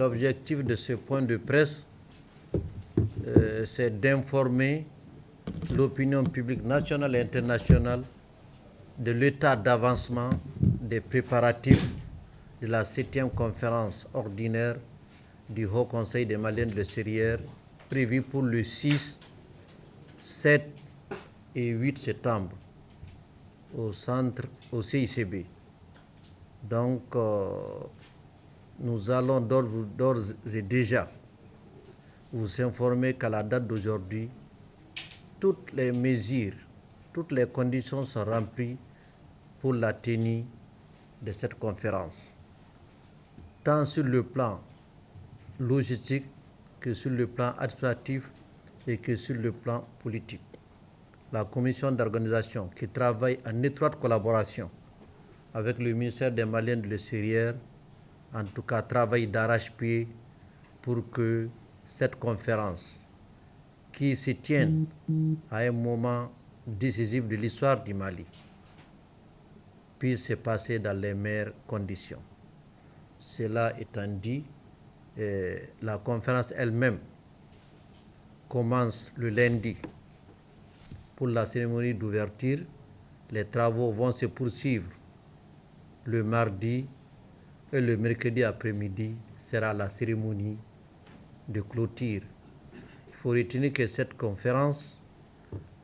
L'objectif de ce point de presse, c'est d'informer l'opinion publique nationale et internationale de l'état d'avancement des préparatifs de la 7e conférence ordinaire du Haut Conseil des Maliens de l'extérieur, prévue pour le 6, 7 et 8 septembre au CICB. Donc, nous allons d'ores et déjà vous informer qu'à la date d'aujourd'hui, toutes les mesures, toutes les conditions sont remplies pour la tenue de cette conférence, tant sur le plan logistique que sur le plan administratif et que sur le plan politique. La commission d'organisation, qui travaille en étroite collaboration avec le ministère des Maliens de l'extérieur, en tout cas travaille d'arrache-pied pour que cette conférence, qui se tienne à un moment décisif de l'histoire du Mali, puisse se passer dans les meilleures conditions. Cela étant dit, la conférence elle-même commence le lundi pour la cérémonie d'ouverture. Les travaux vont se poursuivre le mardi et le mercredi après-midi sera la cérémonie de clôture. Il faut retenir que cette conférence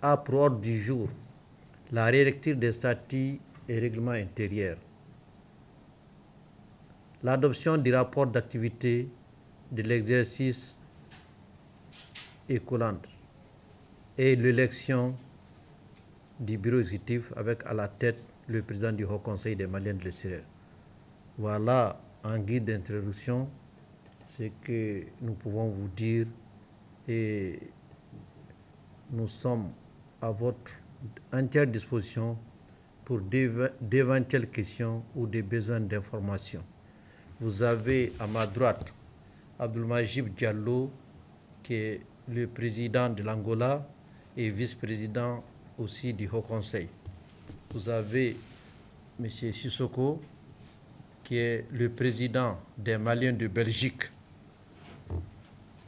a pour ordre du jour la rélecture des statuts et règlements intérieurs, l'adoption du rapport d'activité de l'exercice écoulant et l'élection du bureau exécutif avec à la tête le président du Haut Conseil des Maliens de l'extérieur. Voilà, en guide d'introduction, ce que nous pouvons vous dire et nous sommes à votre entière disposition pour d'éventuelles questions ou des besoins d'information. Vous avez à ma droite Abdelmajid Diallo, qui est le président de l'Angola et vice-président aussi du Haut Conseil. Vous avez M. Sissoko, qui est le président des Maliens de Belgique.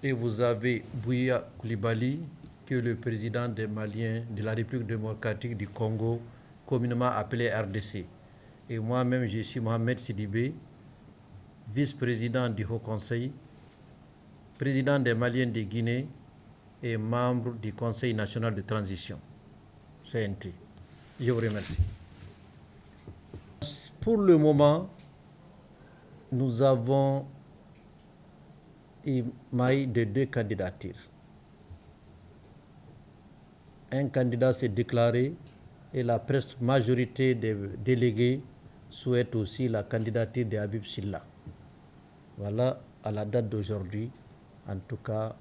Et vous avez Bouya Koulibaly, qui est le président des Maliens de la République démocratique du Congo, communément appelé RDC. Et moi-même, je suis Mohamed Sidibé, vice-président du Haut Conseil, président des Maliens de Guinée et membre du Conseil national de transition, CNT. Je vous remercie. Pour le moment, nous avons émaillé de 2 candidatures. Un candidat s'est déclaré et la presque majorité des délégués souhaitent aussi la candidature de Habib Silla. Voilà, à la date d'aujourd'hui, en tout cas,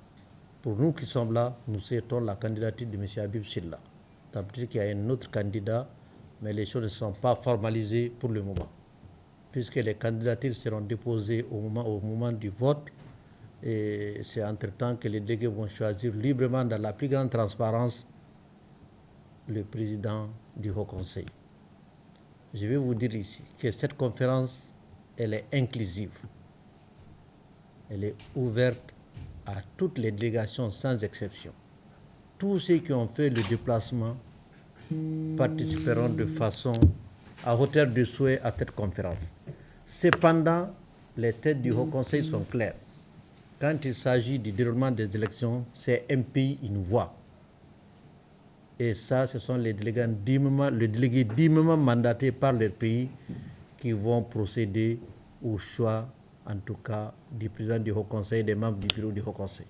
pour nous qui sommes là, nous souhaitons la candidature de M. Habib Silla. Ça veut dire qu'il y a un autre candidat, mais les choses ne sont pas formalisées pour le moment, puisque les candidatures seront déposées au moment du vote, et c'est entre-temps que les délégués vont choisir librement, dans la plus grande transparence, le président du Haut Conseil. Je vais vous dire ici que cette conférence, elle est inclusive. Elle est ouverte à toutes les délégations sans exception. Tous ceux qui ont fait le déplacement participeront de façon à hauteur de souhait à cette conférence. Cependant, les têtes du Haut Conseil sont claires. Quand il s'agit du déroulement des élections, c'est un pays, une voix. Et ça, ce sont les délégués dignement mandatés par leur pays qui vont procéder au choix, en tout cas, du président du Haut Conseil et des membres du bureau du Haut Conseil.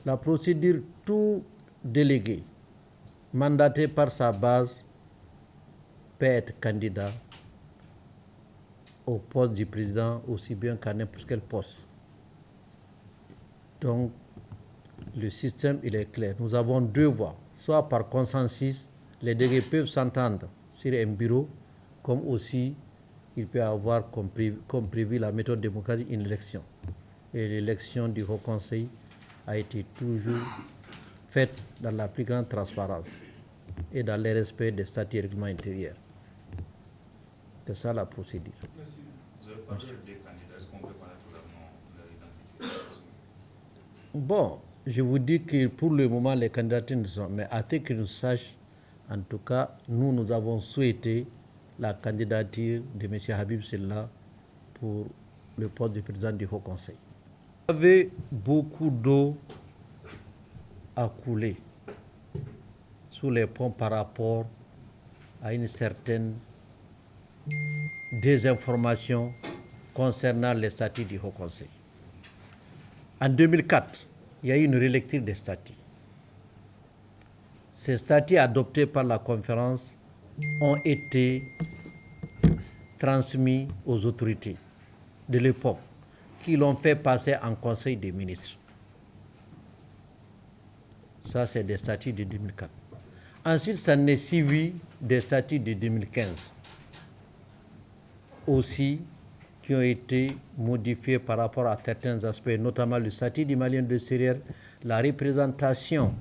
La procédure, tout délégué mandaté par sa base peut être candidat au poste du président aussi bien qu'à n'importe quel poste. Donc, le système, il est clair. Nous avons 2 voies. Soit par consensus, les délégués peuvent s'entendre sur un bureau, comme aussi il peut y avoir, comme prévu la méthode démocratique, une élection. Et l'élection du Haut Conseil a été toujours faite dans la plus grande transparence et dans le respect des statuts et règlements intérieurs. C'est ça la procédure. Merci. Vous avez parlé des candidats. Est-ce qu'on peut connaître leur nom, leur identité? Bon, je vous dis que pour le moment, les candidatures ne sont... Mais à ce que nous sachions, en tout cas, nous avons souhaité la candidature de M. Habib Silla pour le poste de président du Haut Conseil. Il y avait beaucoup d'eau à couler sous les ponts par rapport à une certaine désinformation concernant les statuts du Haut Conseil. En 2004, il y a eu une relecture des statuts. Ces statuts adoptés par la conférence ont été transmis aux autorités de l'époque qui l'ont fait passer en Conseil des ministres. Ça, c'est des statuts de 2004. Ensuite, ça n'est suivi des statuts de 2015 aussi, qui ont été modifiés par rapport à certains aspects, notamment le statut du Malien de l'extérieur, la représentation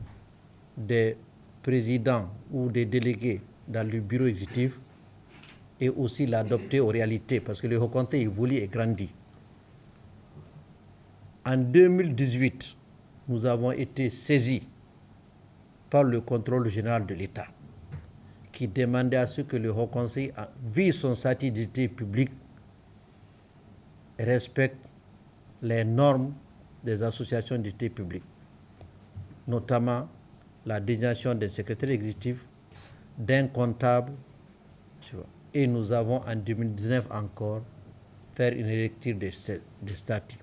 des présidents ou des délégués dans le bureau exécutif et aussi l'adopter aux réalités, parce que le Haut Conseil évolue et grandit. En 2018, nous avons été saisis par le contrôle général de l'État, qui demandait à ce que le Haut Conseil, vu son statut d'utilité publique, respecte les normes des associations d'utilité publique, notamment la désignation d'un secrétaire exécutif, d'un comptable, et nous avons en 2019 encore fait une lecture des statuts.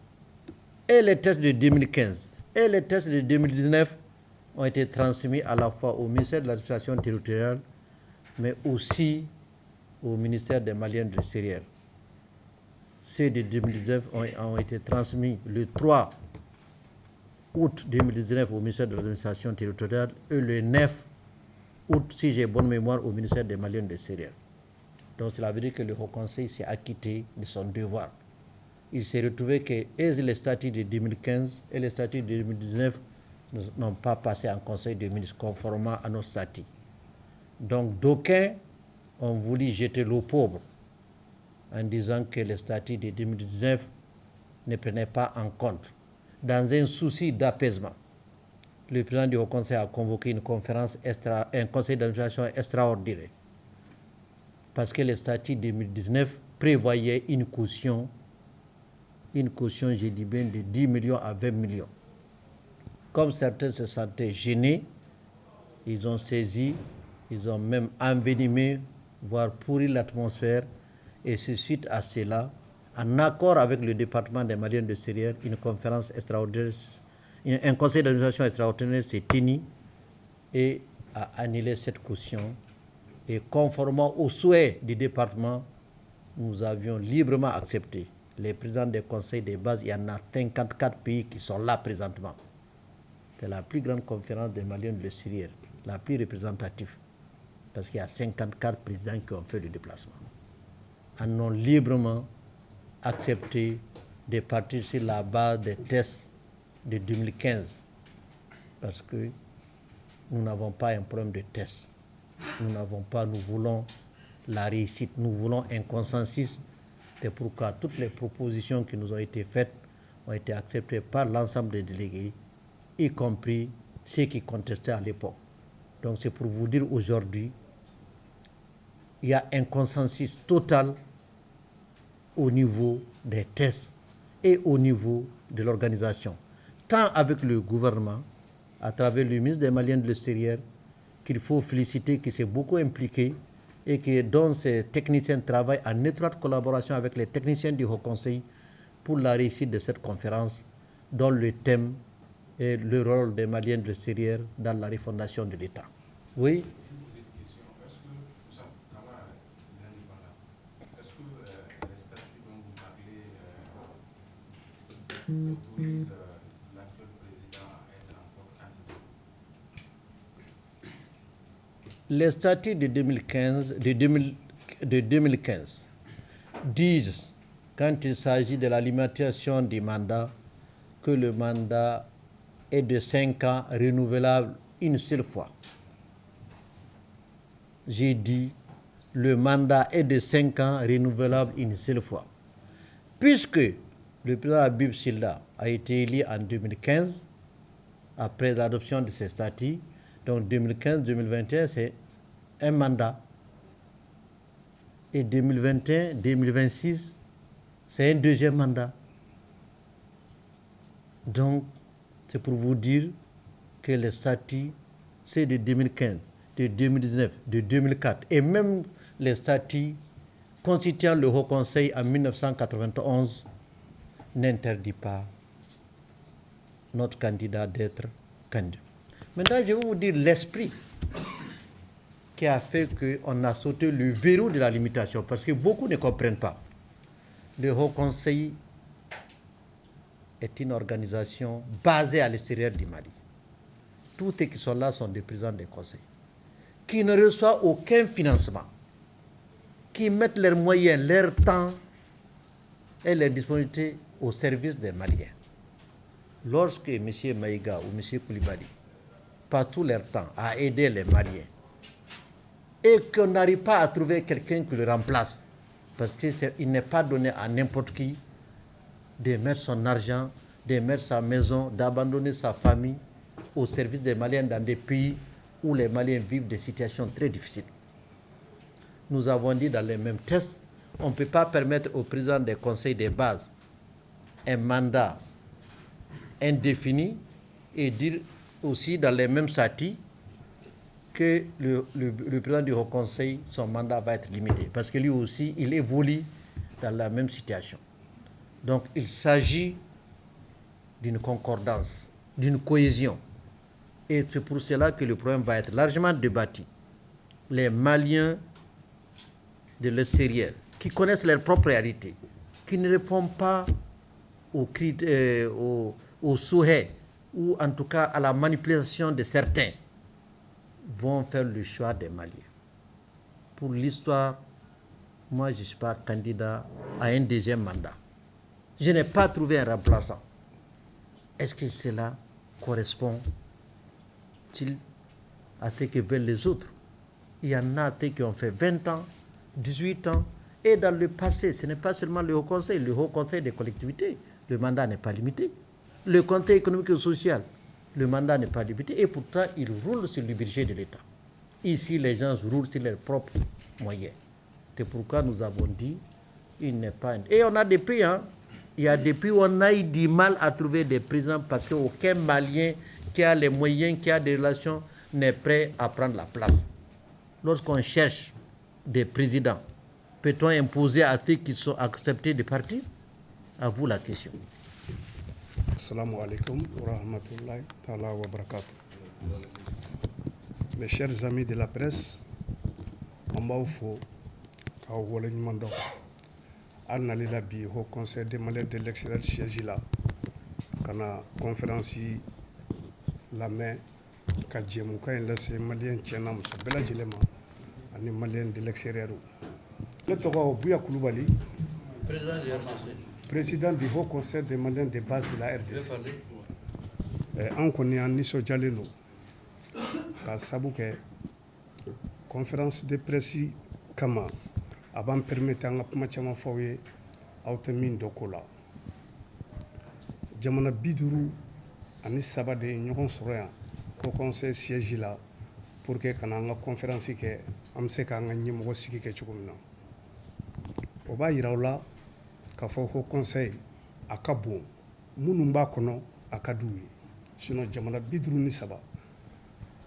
Et les tests de 2015 et les tests de 2019 ont été transmis à la fois au ministère de l'administration territoriale, mais aussi au ministère des Maliens de l'extérieur. Ceux de 2019 ont été transmis le 3 août 2019 au ministère de l'administration territoriale et le 9 août, si j'ai bonne mémoire, au ministère des Maliens de l'extérieur. Donc cela veut dire que le Haut Conseil s'est acquitté de son devoir. Il s'est retrouvé que les statuts de 2015 et les statuts de 2019 n'ont pas passé en Conseil des ministres conformément à nos statuts. Donc d'aucuns ont voulu jeter l'eau pauvre en disant que les statuts de 2019 ne prenaient pas en compte. Dans un souci d'apaisement, le président du Haut Conseil a convoqué une conférence un conseil d'administration extraordinaire parce que les statuts 2019 prévoyaient une caution, je dis bien, de 10 millions à 20 millions. Comme certains se sentaient gênés, ils ont saisi, ils ont même envenimé, voire pourri l'atmosphère, et c'est suite à cela, en accord avec le département des Maliens de l'extérieur, une conférence extraordinaire, un conseil d'administration extraordinaire s'est tenu et a annulé cette caution. Et conformément aux souhaits du département, nous avions librement accepté. Les présidents des conseils de base, il y en a 54 pays qui sont là présentement. C'est la plus grande conférence des Maliens de l'extérieur, la plus représentative, parce qu'il y a 54 présidents qui ont fait le déplacement. En ont librement accepté de partir sur la base des tests de 2015, parce que nous n'avons pas un problème de tests. Nous voulons la réussite, nous voulons un consensus. C'est pourquoi toutes les propositions qui nous ont été faites ont été acceptées par l'ensemble des délégués, y compris ceux qui contestaient à l'époque. Donc c'est pour vous dire aujourd'hui, il y a un consensus total au niveau des tests et au niveau de l'organisation, tant avec le gouvernement, à travers le ministre des Maliens de l'extérieur, qu'il faut féliciter, qui s'est beaucoup impliqué et dont ces techniciens travaillent en étroite collaboration avec les techniciens du Haut Conseil pour la réussite de cette conférence, dont le thème est le rôle des Maliens de l'extérieur dans la refondation de l'État. Oui. Autorise l'actuel président à être encore candidat? Les statuts de 2015 disent, quand il s'agit de la limitation du mandat, que le mandat est de 5 ans renouvelable une seule fois. J'ai dit, le mandat est de 5 ans, renouvelable une seule fois. Puisque le président Habib Silla a été élu en 2015, après l'adoption de ses statuts, donc 2015-2021, c'est un mandat. Et 2021-2026, c'est un deuxième mandat. Donc, c'est pour vous dire que les statuts, c'est de 2015, de 2019, de 2004, et même les statuts constituant le Haut Conseil en 1991 n'interdit pas notre candidat d'être candidat. Maintenant, je vais vous dire l'esprit qui a fait qu'on a sauté le verrou de la limitation, parce que beaucoup ne comprennent pas. Le Haut Conseil est une organisation basée à l'extérieur du Mali. Tous ceux qui sont là sont des présidents des conseils, qui ne reçoivent aucun financement, qui mettent leurs moyens, leur temps et leur disponibilité au service des Maliens. Lorsque M. Maïga ou M. Koulibaly passent tout leur temps à aider les Maliens et qu'on n'arrive pas à trouver quelqu'un qui le remplace, parce qu'il n'est pas donné à n'importe qui de mettre son argent, de mettre sa maison, d'abandonner sa famille au service des Maliens dans des pays où les Maliens vivent des situations très difficiles. Nous avons dit dans les mêmes tests, on ne peut pas permettre au président des conseils des bases un mandat indéfini et dire aussi dans les mêmes statuts que le président du Haut Conseil, son mandat va être limité, parce que lui aussi, il évolue dans la même situation. Donc, il s'agit d'une concordance, d'une cohésion. Et c'est pour cela que le problème va être largement débattu. Les Maliens de l'extérieur, qui connaissent leur propre réalité, qui ne répondent pas aux souhaits, ou en tout cas à la manipulation de certains, vont faire le choix des Maliens. Pour l'histoire, moi je ne suis pas candidat à un deuxième mandat. Je n'ai pas trouvé un remplaçant. Est-ce que cela correspond-il à ce que veulent les autres? Il y en a qui ont fait 20 ans, 18 ans, et dans le passé, ce n'est pas seulement le Haut Conseil des collectivités, le mandat n'est pas limité. Le Conseil économique et social, le mandat n'est pas limité, et pourtant, il roule sur le budget de l'État. Ici, les gens roulent sur leurs propres moyens. C'est pourquoi nous avons dit, il n'est pas... Et on a des pays, il y a des pays où on a eu du mal à trouver des présidents parce qu'aucun Malien qui a les moyens, qui a des relations, n'est prêt à prendre la place. Lorsqu'on cherche des présidents, peut-on imposer à ceux qui sont acceptés de partir? À vous la question. Assalamu alaikum wa rahmatullahi ta'ala wa barakatuh. Mes chers amis de la presse, on m'a offert qu'au Wallingmando, on a la bi au Conseil des Maliens de l'extérieur siège là, quand la conférence la main, quand j'ai mon cas laissé Malien tiennam sur Bella Dilema, on est Malien de l'extérieur. Le Togo Bouya Koulibaly, président du Haut Conseil des Maliens de base de la RDC. On connaît en Nisso Djaleno, car Sabouke, conférence de presse Kama, avant de permettre à Machama Fawe, Automine Dokola. Jamana Biduru, Anis Sabade, Nyon Soria, au Conseil siège là, pour que la conférence que Amseka Nimo Siki Chukumna. Oba Iraola, Kafo Haut Conseil, à Kabou, Munumba Kono, à Kadoui. Sinon, Jamana Bidru Nisaba.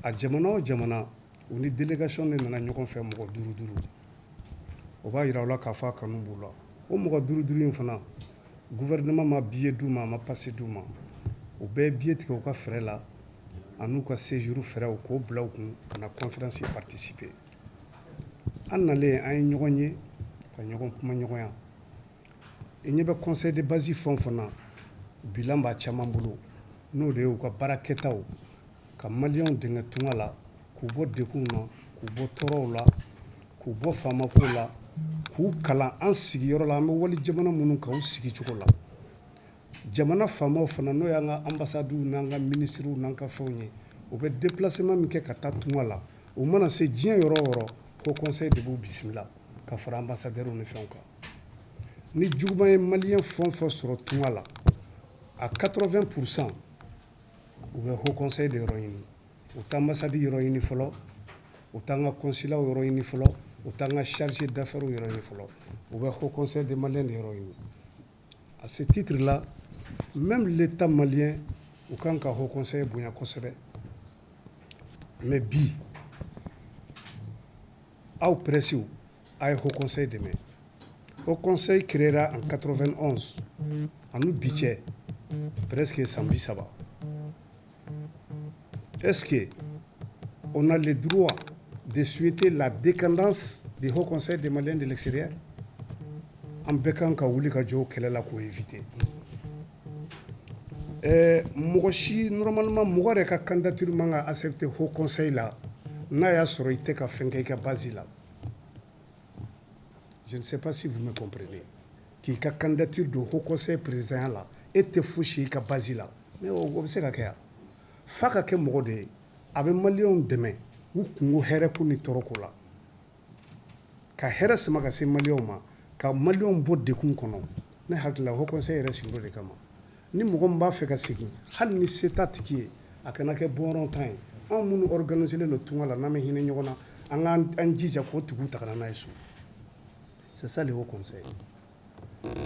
À Jamana, on est délégation de Nanyon fait Mogo Duru. Oba Iraola Kafa Kanumbula. O Mogo Duru Infana, gouvernement m'a billet douma, m'a passé douma. Au bé billet que au frère là, à nous qu'à séjour frère au co blanc, à la conférence y participer. En allait à un Nyogne, quand Nyogon Pumagnoyan. Il n'y a pas de conseil de base fonfona, Bilamba Chamambulo, nous de Oka Baraketao, comme Malion de Netungala, Kubo de Kuna, Kubo Torola, Kubo Famakola, Kukala, Ansi, Yorola, Wali Jamana Munuka, Siki Chokola. Jamana Fama Fana, no Yanga, ambassadeur, Nanga, ministre, Nanka Foni, au déplacement Mike Katatungala, au Mana se Dien Yoro, haut conseil de b'u bisimila ka fara ambassadeur ni fɛnw kan ni juguman ye malien fɛn fɛn sɔrɔ tunga la à 80% u bɛ haut conseil de yɔrɔ ɲini u tɛ ambassade yɔrɔ ɲini fɔlɔ u t'an ka consulat yɔrɔ ɲini fɔlɔ u t'an ka chargé d'affaires yɔrɔ ɲini fɔlɔ u bɛ haut conseil des maliens de yɔrɔ ɲini à ce titre là même l'état malien u kan ka haut conseil bonya kosɛbɛ mais bi aw presse a ye haut conseil dɛmɛ haut conseil créera en 91 en nous bi cɛ presque san 30 est-ce que on a le droit de souhaiter la décadence du haut conseil des maliens de l'extérieur an bɛɛ kan ka wuli ka jɔ kɛlɛ la k'o éviter mɔgɔ si normalement mɔgɔ yɛrɛ ka candidature man ka accepter haut conseil la n'a y'a sɔrɔ i tɛ ka fɛn kɛ i ka base la je ne sais pas si vous me comprenez k'i ka candidature don haut conseil président la e tɛ fosi i ka base la mais o bɛ se ka kɛ ya f'a ka kɛ mɔgɔ de ye a bɛ maliyɛnw dɛmɛ u kungo hɛrɛko ni tɔɔrɔko la ka hɛrɛ sama ka se maliyɛnw ma ka maliyɛnw bɔ dekun kɔnɔ ne hakili la haut conseil yɛrɛ sigiro de kama ni mɔgɔ min b'a fɛ ka segin hali ni se t'a tigi ye a kana kɛ bɔnrɔntan ye anw minnu organiselen don tunga la n'an bɛ hinɛ ɲɔgɔn na an k'an jija k'o tigiw ta ka na n'a ye so c'est ça le haut conseil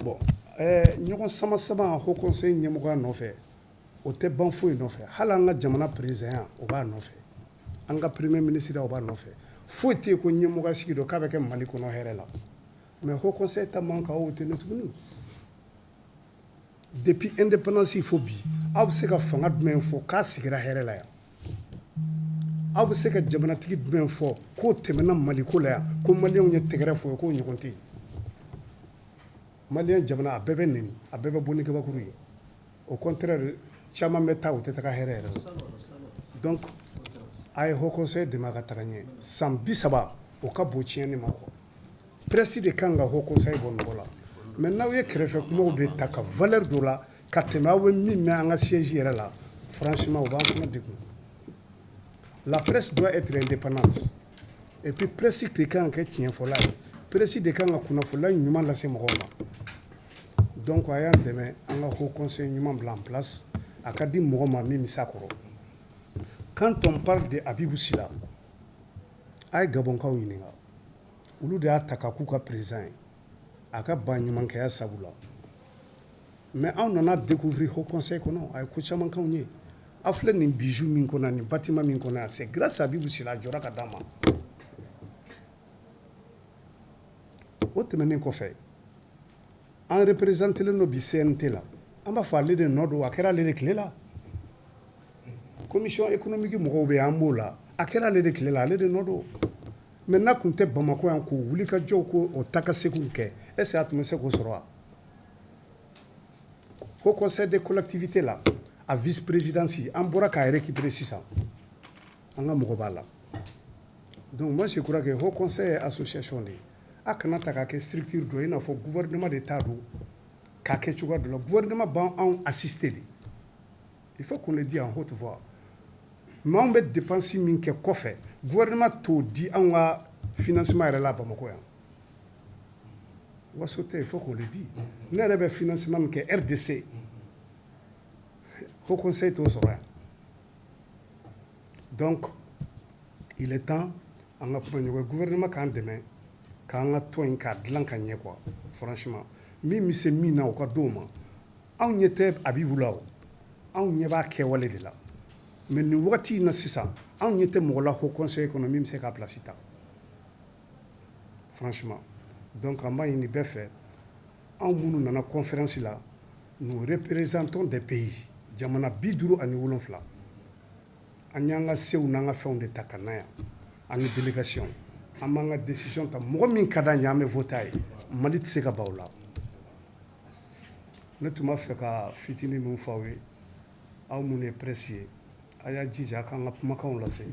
bon ɲɔgɔn sama haut conseil ɲɛmɔgɔya nɔfɛ o tɛ ban foyi nɔfɛ hali an ka jamana président o b'a nɔfɛ an ka premier ministre o b'a nɔfɛ foyi tɛ yen ko ɲɛmɔgɔya sigi dɔ k'a bɛ kɛ mali kɔnɔ hɛrɛ la mais haut conseil ta man ka o tɛ ne tuguni depuis indépendance fo bi aw bɛ se ka fanga jumɛn fɔ k'a sigira hɛrɛ la yan aw bɛ se ka jamanatigi jumɛn fɔ k'o tɛmɛna mali ko la yan ko maliyɛnw ye tɛgɛrɛ fɔ k'o ɲɔgɔn tɛ yen maliyɛn jamana a bɛɛ bɛ nɛni a bɛɛ bɛ bɔ ni kabakuru ye au contraire caman bɛ taa u tɛ taga hɛrɛ yɛrɛ la donc a ye haut conseil dɛmɛ a ka taga ɲɛ san 30 o ka bon tiɲɛni ma quoi presse de kan ka haut conseil bɔ nɔgɔ la mais n'aw ye kɛrɛfɛ kumaw de ta ka valeur dɔ la ka tɛmɛ aw bɛ min mɛn an ka siège yɛrɛ la franchement o b'an fana degun la presse doit être indépendante et puis presse de kan ka kɛ tiɲɛfɔla ye presse de kan ka kunnafoniya ɲuman lase mɔgɔw ma donc a y'an dɛmɛ an ka haut conseil ɲuman bila en place a ka di mɔgɔ ma min bɛ s'a kɔrɔ quand on parle de Abibou Sila a ye gabɔnkaw ɲininka olu de y'a ta ka k'u ka président ye a ka ban ɲumankɛya sabu la mais aw nana découvrir haut conseil kɔnɔ a ye ko caman k'anw ye aw filɛ nin bijou min kɔnɔ nin bâtiment min kɔnɔ c'est grâce à Abibou Sila a jɔra ka d'an ma o tɛmɛnen kɔfɛ an représentelen don bi CNT la an b'a fɔ ale de nɔ don a kɛra ale de tile la commission économique mɔgɔw bɛ an b'o la a kɛra ale de tile la ale de nɔ don mais n'a tun tɛ Bamako yan k'o wuli ka jɔw k'o ta ka seginw kɛ est-ce que a tun bɛ se k'o sɔrɔ wa haut conseil des collectivités la a vice présidence an bɔra k'a récupérer sisan an ka mɔgɔ b'a la donc moi je crois que haut conseil ye association de ye a kana ta k'a kɛ structure dɔ i n'a fɔ gouvernement de t'a don k'a kɛ cogoya dɔ la gouvernement b'anw assister de il faut qu'on le dise en haute voix mais anw bɛ dépense min kɛ kɔfɛ gouvernement t'o di anw ka financement yɛrɛ la Bamako yan waso tɛ il faut qu'on le dise ne yɛrɛ bɛ financement min kɛ RDC haut conseil t'o sɔrɔ yan donc il est temps an ka kuma ɲɔgɔn gouvernement k'an dɛmɛ k'an ka tɔn in k'a dilan ka ɲɛ quoi franchement min bɛ se min na o ka d'o ma anw ɲɛ tɛ Abibu la o anw ɲɛ b'a kɛwale de la mais nin wagati in na sisan anw ɲɛ tɛ mɔgɔ la haut conseil kɔnɔ min bɛ se k'a place ta franchement donc an b'a ɲini bɛɛ fɛ anw minnu nana conférence la nous représentons des pays jamana 57 an y'an ka sew n'an ka fɛnw de ta ka na yan ani délégation an b'an ka décision ta mɔgɔ min ka d'an ye an bɛ voter a ye Mali tɛ se ka ban o la ne tun b'a fɛ ka fitinin min fɔ aw ye aw minnu ye presse ye a y'a jija a k'an ka kumakanw lase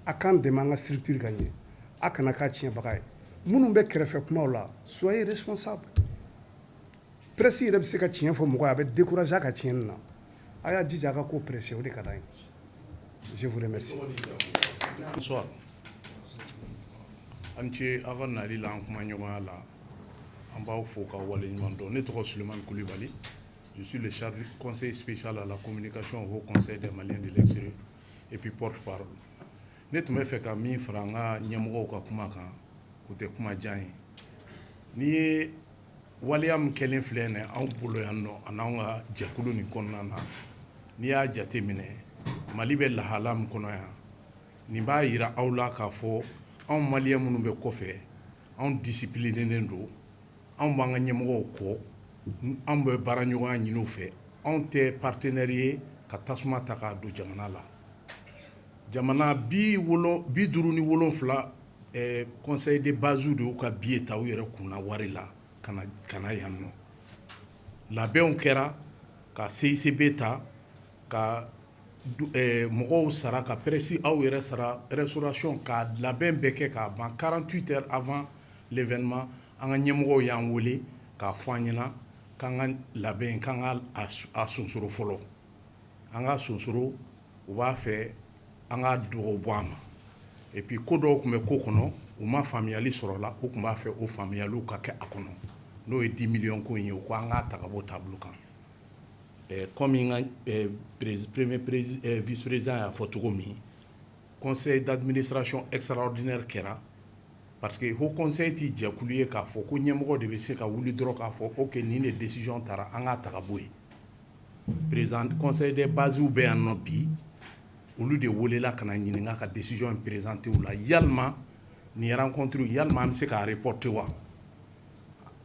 a k'an dɛmɛ an ka structure ka ɲɛ a kana k'a tiɲɛbaga ye minnu bɛ kɛrɛfɛ kumaw la soyez responsable presse yɛrɛ bɛ se ka tiɲɛ fɔ mɔgɔ ye a bɛ décourager a ka tiɲɛni na a y'a jija a ka ko presse o de ka d'an ye je vous remercie. Bonsoir. an ce a ka nali la an kuma ɲɔgɔnya la an b'aw fo ka wale ɲuman dɔn. Ne tɔgɔ Sulemani Kulibali, je suis le chargé conseil spécial à la communication au Haut Conseil des Maliens de l'extérieur et puis porte-parole. Ne tun bɛ fɛ ka min fara an ka ɲɛmɔgɔw ka kuma kan o tɛ kuma jan ye. N'i ye waleya min kɛlen filɛ nin anw bolo yan nɔ a n'anw ka jɛkulu nin kɔnɔna na n'i y'a jate minɛ Mali bɛ lahala min kɔnɔ yan nin b'a yira aw la k'a fɔ anw maliyɛn minnu bɛ kɔfɛ anw disiplinenen don anw b'an ka ɲɛmɔgɔw kɔ anw bɛ baara ɲɔgɔnya ɲini u fɛ anw tɛ partenaire ye ka tasuma ta k'a don jamana la. Jamana 57 conseil de base de y'u ka billet ta u yɛrɛ kunna wari la ka na yan nɔ. Labɛnw kɛra ka CICB ta ka mɔgɔw sara ka presse aw yɛrɛ sara restauration ka labɛn bɛɛ kɛ k'a ban 48 heures avant l'événement an ka ɲɛmɔgɔw y'an wele k'a fɔ an ɲɛna k'an ka labɛn k'an ka a sonsoro fɔlɔ an ka sonsoro u b'a fɛ an ka dɔgɔ bɔ a ma et puis ko dɔw tun bɛ ko kɔnɔ u ma faamuyali sɔrɔ la u tun b'a fɛ o faamuyaliw ka kɛ a kɔnɔ n'o ye 10 millions ko in ye u ko an k'a ta ka bɔ tableau kan. Comme n ka premier vice-président y'a fɔ cogo min conseil d'administration extraordinaire kɛra parce que haut conseil tɛ jɛkulu ye k'a fɔ ko ɲɛmɔgɔ de bɛ se ka wuli dɔrɔn k'a fɔ ok nin de décision taara an k'a ta ka bɔ yen. Président conseil des bases bɛ yan nɔ bi olu de welela ka na ɲininka ka décision présenté u la yalima nin rencontre yalima an bɛ se k'a reporter wa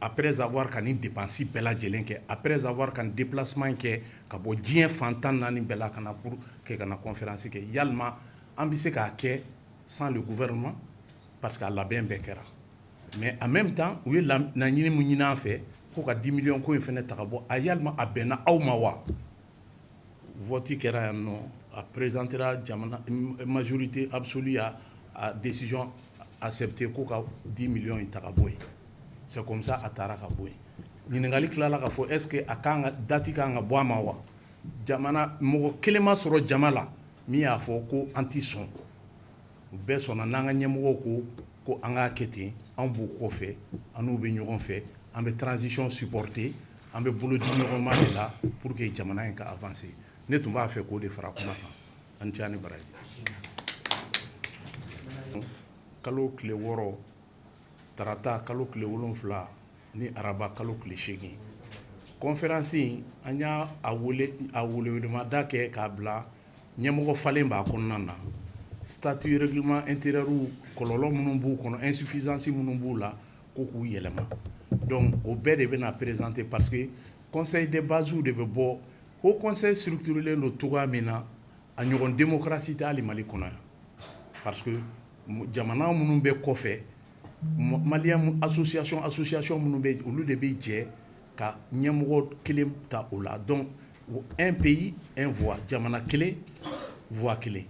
après avoir ka nin dépense bɛɛ lajɛlen kɛ après avoir ka nin déplacement kɛ ka bɔ diɲɛ fan 14 bɛɛ la ka na pour que ka na conférence kɛ yalima an bɛ se k'a kɛ sans le gouvernement parce que a labɛn bɛɛ kɛra mais en même temps u ye laɲini min ɲini an fɛ ko ka 10 millions ko in fana ta ka bɔ a yalima a bɛnna aw ma wa vote kɛra yan nɔ a présentera jamana majorité absolue a décision accepté ko ka 10 millions in ta ka bɔ yen. C'est comme ça a taara ka bɔ yen. Ɲininkali tilala ka fɔ est-ce que a kan ka date kan ka bɔ a ma wa jamana mɔgɔ kelen ma sɔrɔ jama la min y'a fɔ ko an ti sɔn u bɛɛ sɔnna n'an ka ɲɛmɔgɔw ko an k'a kɛ ten an b'u kɔfɛ an n'u bɛ ɲɔgɔn fɛ an bɛ transition supporter an bɛ bolo di ɲɔgɔn ma de la pour que jamana in ka avancer. Ne tun b'a fɛ k'o de fara kuma kan an cɛ ani baraji. Kalo tile 6 tarata kalo tile 7 ni araba kalo tile 8 conférence an y'a welemada kɛ k'a bila ɲɛmɔgɔ falen b'a kɔnɔna na statut règlement intérieur kɔlɔlɔ minnu b'u kɔnɔ insuffisance minnu b'u la ko k'u yɛlɛma donc o bɛɛ de bɛna présenter parce que conseil des bases de bɛ bɔ haut conseil structuré don cogoya min na a ɲɔgɔn démocratie tɛ hali Mali kɔnɔ yan parce que jamana minnu bɛ kɔfɛ Malien association minnu bɛ olu de bɛ jɛ ka ɲɛmɔgɔ kelen ta o la donc un pays un voix jamana kelen voix kelen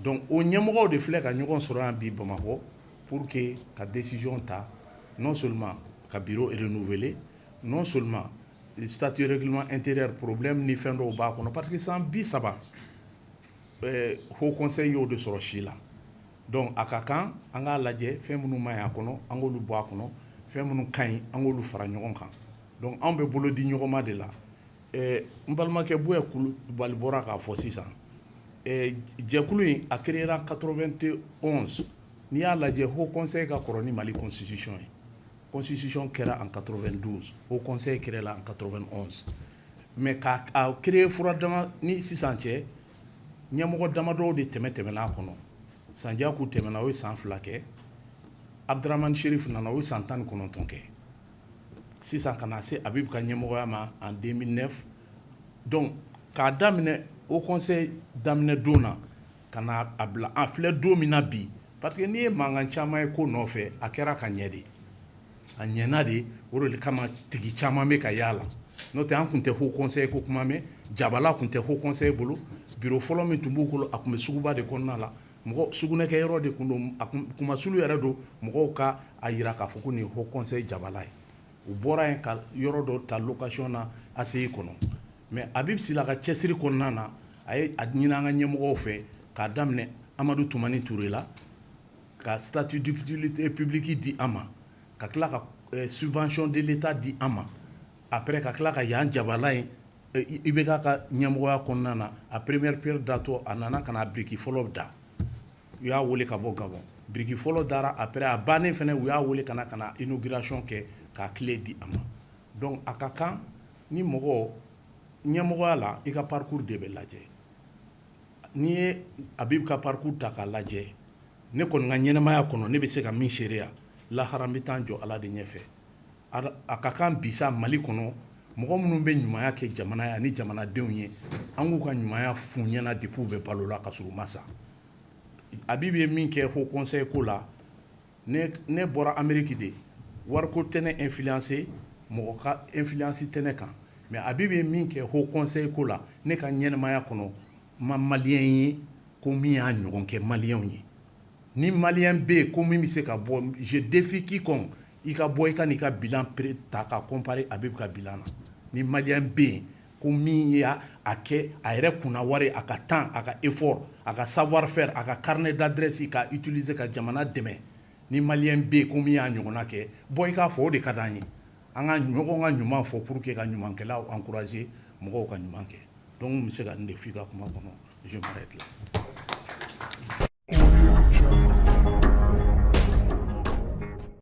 donc o ɲɛmɔgɔw de filɛ ka ɲɔgɔn sɔrɔ yan bi Bamakɔ pour que ka décision ta non seulement ka bureau renouveler non seulement statut règlement intérieur problème ni fɛn dɔw b'a kɔnɔ parce que san 30 haut conseil y'o de sɔrɔ si la donc a ka kan an k'a lajɛ fɛn minnu ma ɲi a kɔnɔ an k'olu bɔ a kɔnɔ fɛn minnu ka ɲi an k'olu fara ɲɔgɔn kan donc anw bɛ bolo di ɲɔgɔn ma de la n balimakɛ Buya Kulibali bɔra k'a fɔ sisan jɛkulu in a créera 91 n'i y'a lajɛ haut conseil ka kɔrɔ ni Mali constitution ye constitution kɛra en 92 haut conseil créera en 91 mais k'a créer fura dama ni sisan cɛ ɲɛmɔgɔ damadɔw de tɛmɛna a kɔnɔ Sandiakou tɛmɛna o ye san 2 kɛ Abdraman Cherif nana o ye san 19 kɛ sisan ka na se Habib ka ɲɛmɔgɔya ma en 2009 donc k'a daminɛ au conseil daminɛ don na ka na a bila an filɛ don min na bi parce que n'i ye mankan caman ye ko nɔfɛ a kɛra ka ɲɛ de a ɲɛna de o de kama tigi caman bɛ ka yaala n'o tɛ an tun tɛ haut conseil ko kuma mɛn Jabala tun tɛ haut conseil bolo bureau fɔlɔ min tun b'u bolo a tun bɛ suguba de kɔnɔna la mɔgɔ sugunɛkɛ yɔrɔ de tun don a kuma sulu yɛrɛ don mɔgɔw ka a yira k'a fɔ ko nin haut conseil Jabala ye u bɔra yen ka yɔrɔ dɔ ta location na ACI kɔnɔ mais Habib Sila ka cɛsiri kɔnɔna na a ye a ɲini an ka ɲɛmɔgɔw fɛ k'a daminɛ Amadu Tumani Ture la ka statut d'utilité publique di an ma ka tila ka subvention de l'état di an ma après ka tila ka yan jabala ye i bɛ k'a ka ɲɛmɔgɔya kɔnɔna na a première pierre datɔ a nana ka na biriki fɔlɔ da u y'a wele ka bɔ Gabon biriki fɔlɔ dara après a bannen fɛnɛ u y'a wele ka na inauguration kɛ k'a clé di a ma donc a ka kan ni mɔgɔ ɲɛmɔgɔya la i ka parcours de bɛ lajɛ n'i ye Abibu ka parcours ta k'a lajɛ ne kɔni ka ɲɛnamaya kɔnɔ ne bɛ se ka min seereya lahara n bɛ taa n jɔ Ala de ɲɛfɛ a ka kan bisa Mali kɔnɔ mɔgɔ minnu bɛ ɲumanya kɛ jamana ye ani jamanadenw ye an k'u ka ɲumanya f'u ɲɛna depuis u bɛ balo la ka sɔrɔ u ma sa Abibu ye min kɛ Haut Conseil ko la ne bɔra Amérique de wariko tɛ ne influencer mɔgɔ ka influence tɛ ne kan mais Abibu ye min kɛ Haut Conseil ko la ne ka ɲɛnamaya kɔnɔ ma malien ye ko min y'a ɲɔgɔn kɛ malien ye ni malien bɛ yen ko min bɛ se ka bɔ je défie quiconque i ka bɔ i ka n'i ka bilan ta ka comparer Abibu ka bilan na ni malien bɛ yen ko min y'a kɛ a yɛrɛ kunna wari a ka temps a ka effort a ka savoir faire a ka carnet d'adresse ka utiliser ka jamana dɛmɛ ni malien bɛ yen ko min y'a ɲɔgɔnna kɛ bɔ i k'a fɔ o de ka d'an ye an ka ɲɔgɔn ka ɲuman fɔ pour que ka ɲumankɛlaw encourager mɔgɔw ka ɲuman kɛ donc n bɛ se ka nin de f'i ka kuma kɔnɔ je m'arrête là.